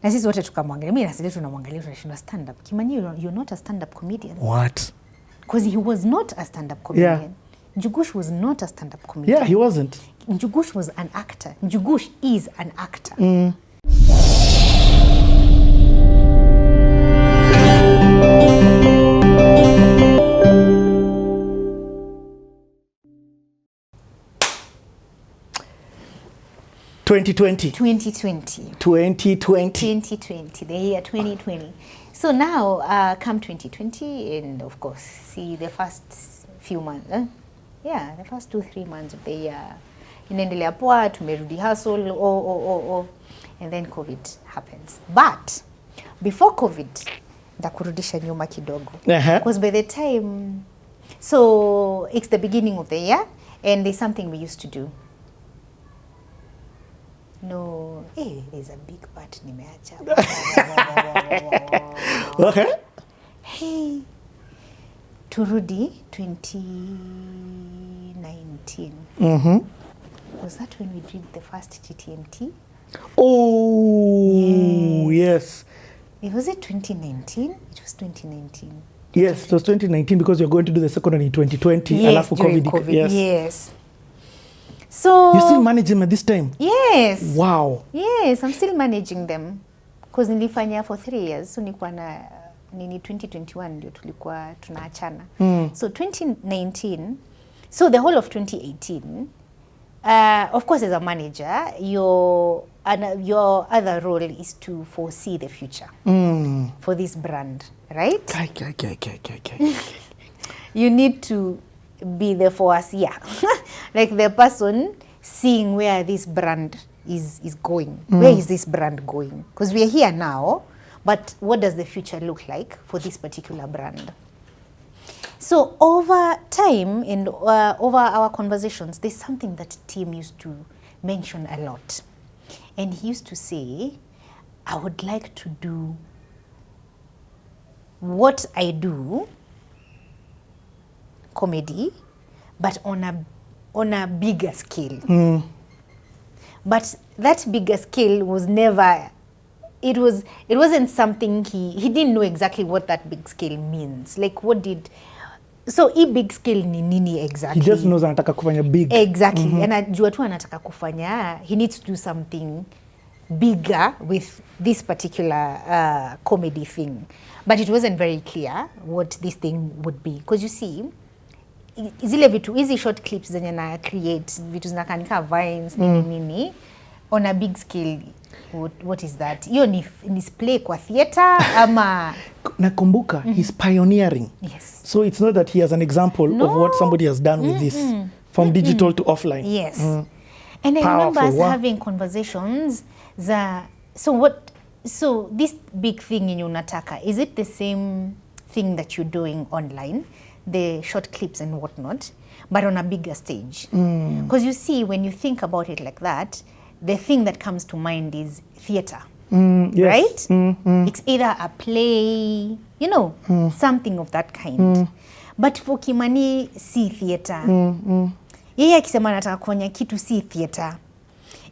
Na sisi wote tukamwangalia. Mimi na sisi tunamwangalia tunashinda stand up. Kimani, you're not a stand up comedian. What? Because he was not a stand up comedian. Yeah. Njugush was not a stand up comedian. Yeah, he wasn't. Njugush was an actor. Njugush is an actor. 2020. 2020, the year 2020. So now, come 2020, and of course, see the first few months, the first 2-3 months of the year, inaendelea poa, tumerudi hustle, and then COVID happens. But before COVID, ndakurudisha nyuma kidogo. Because by the time, so it's the beginning of the year, and there's something we used to do. No, there's a big part nimeacha. Okay. Hey, turudi 2019. Was that when we did the first TTNT? Oh, yes. Was it 2019? It was 2019. Yes, it was 2019 because you're going to do the second one in 2020. Yes, during COVID. Yes. So you still manage them at this time? Yes. Wow. Yes, I'm still managing them. Because nilifanya for 3 years. So nilikuwa na 2021 ndio tulikuwa tunaachana. So 2019, so the whole of 2018, of course as a manager, your other role is to foresee the future for this brand, right? You need to be the foreseer, like the person seeing where this brand is going. Where is this brand going? Because we are here now, but what does the future look like for this particular brand? So over time and over our conversations, there's something that Tim used to mention a lot. And he used to say, I would like to do what I do, comedy, but on a bigger scale. But that bigger scale was never, it wasn't something he didn't know exactly what that big scale means. Like so big scale ni nini exactly? He just knows anataka kufanya big. Exactly. And anajua tu anataka kufanya, he needs to do something bigger with this particular comedy thing. But it wasn't very clear what this thing would be. Because you see, zile vitu, hizi short clips zenye na create, vitu zinakanika vines, nini, on a big scale, what is that? Hiyo ni play kwa theater ama... Nakumbuka, he's pioneering. Yes. So it's not that he has an example of what somebody has done with this, from digital to offline. Yes. And I remember us having conversations, so this big thing in unataka, is it the same thing that you're doing online? The short clips and whatnot, but on a bigger stage. Because you see, when you think about it like that, the thing that comes to mind is theater, yes. Right? It's either a play, something of that kind. But for Kimani, si theater. Yeye akisema anataka kufanya kitu si theater.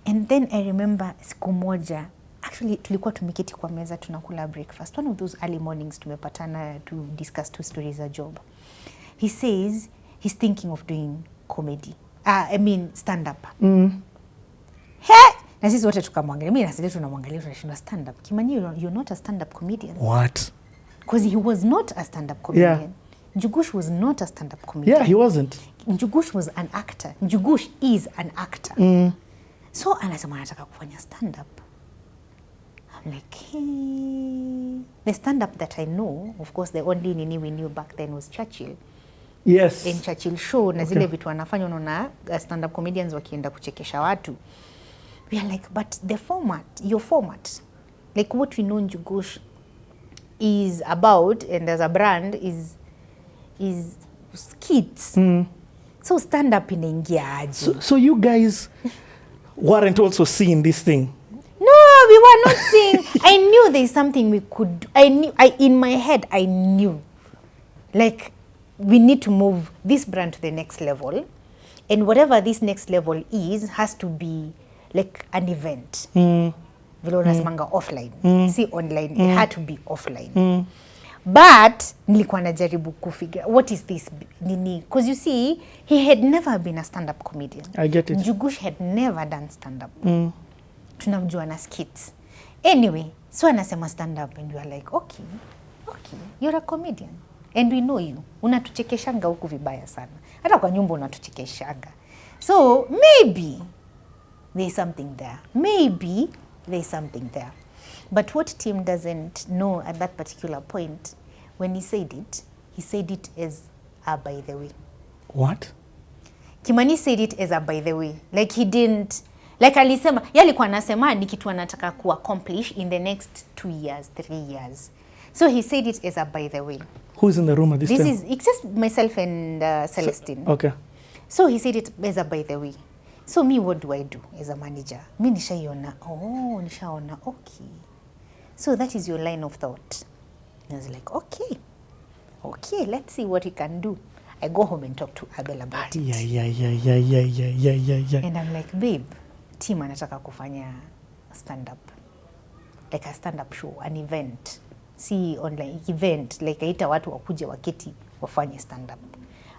And then I remember siku moja, actually tulikuwa tumeketi kwa meza tunakula breakfast. One of those early mornings tumepatana to discuss 2 stories a job. He says he's thinking of doing comedy. Stand-up. Na sisi wote tukamwangalia. Mimi na sisi tunamwangalia tunashinda stand-up. Kimani, you're not a stand-up comedian. What? Because he was not a stand-up comedian. Yeah. Njugush was not a stand-up comedian. Yeah, he wasn't. Njugush was an actor. Njugush is an actor. So anasema anataka kufanya stand-up. I'm like, hey. The stand-up that I know, of course, the only nini we knew back then was Churchill. Yes. In Churchill show, na zile vitu wanafanya unaona stand-up comedians wakienda kuchekesha watu. We are like, but the format, your format, like what we know Njugush is about, and as a brand, is skits. So stand-up inaingia aje. So you guys weren't also seeing this thing? No, we were not seeing. I knew there's something we could do. In my head, I knew. Like, we need to move this brand to the next level. And whatever this next level is, has to be like an event. vile unasemanga offline, si online, it had to be offline. But nilikuwa najaribu kufigure what is this nini, because you see he had never been a stand-up comedian. I get it. Njugush had never done stand-up. Tunamjua na skits. Anyway, so anasema stand-up and you are like, okay, you're a comedian and we know you. Unatuchekeshanga huku vibaya sana. Hata kwa nyumba unatuchekeshanga. So maybe there's something there. Maybe there's something there. But what Tim doesn't know at that particular point, when he said it as a by the way. What? Kimani said it as a by the way. Like he didn't, like alisema, alikuwa anasema ni kitu anataka ku accomplish in the next 2 years, 3 years. So he said it as a by the way. Who's in the room at this time? It's just myself and Celestine. Okay. So he said it as a by the way. So me, what do I do as a manager? Mi nishaona, okay. So that is your line of thought. And I was like, okay, let's see what he can do. I go home and talk to Abel about it. Yeah. And I'm like, babe, team anataka kufanya stand-up. Like a stand-up show, an event. See online event, like aita watu wakuje waketi wafanye stand-up.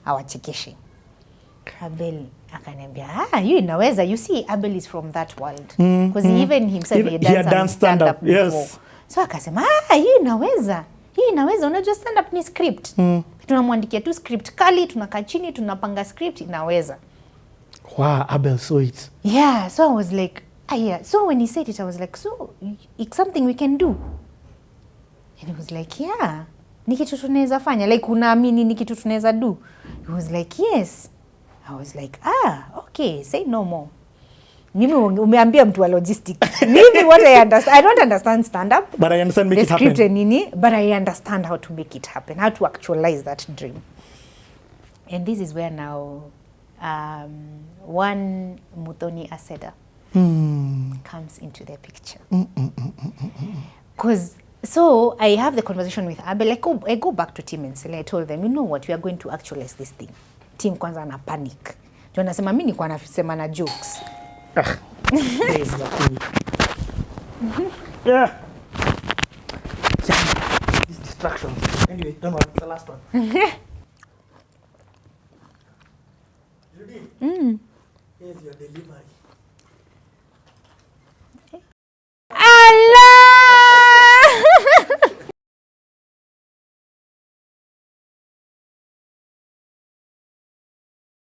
Awachekeshe. Abel akaniambia, you inaweza. You see, Abel is from that world. Because even himself, he had done stand-up before. Yes. So akasema, you inaweza. Unajua stand-up ni script. Tunamwandikia tu script kali, tunakaa chini, tunapanga script, inaweza. Wow, Abel saw it. Yeah, so I was like, yeah. So when he said it, I was like, so it's something we can do. And he was like, yeah, ni kitu tunaweza fanya. Like, unaamini ni kitu tunaweza do? He was like, yes. I was like, okay, say no more. Mimi umeambia mtu wa logistics. Mimi what I understand, I don't understand stand-up. But I understand make it happen. The script nini, but I understand how to make it happen, how to actualize that dream. And this is where now one Muthoni Aseda comes into the picture. Because so I have the conversation with Abel. I go back to Tim and Sele. I told them, you know what, we are going to actualize this thing. Tim kwanza ana panic. Ndio nasema mimi nilikuwa nasema na jokes. Yeah. These distractions. Anyway, don't worry, the last one. Judy, here's your delivery.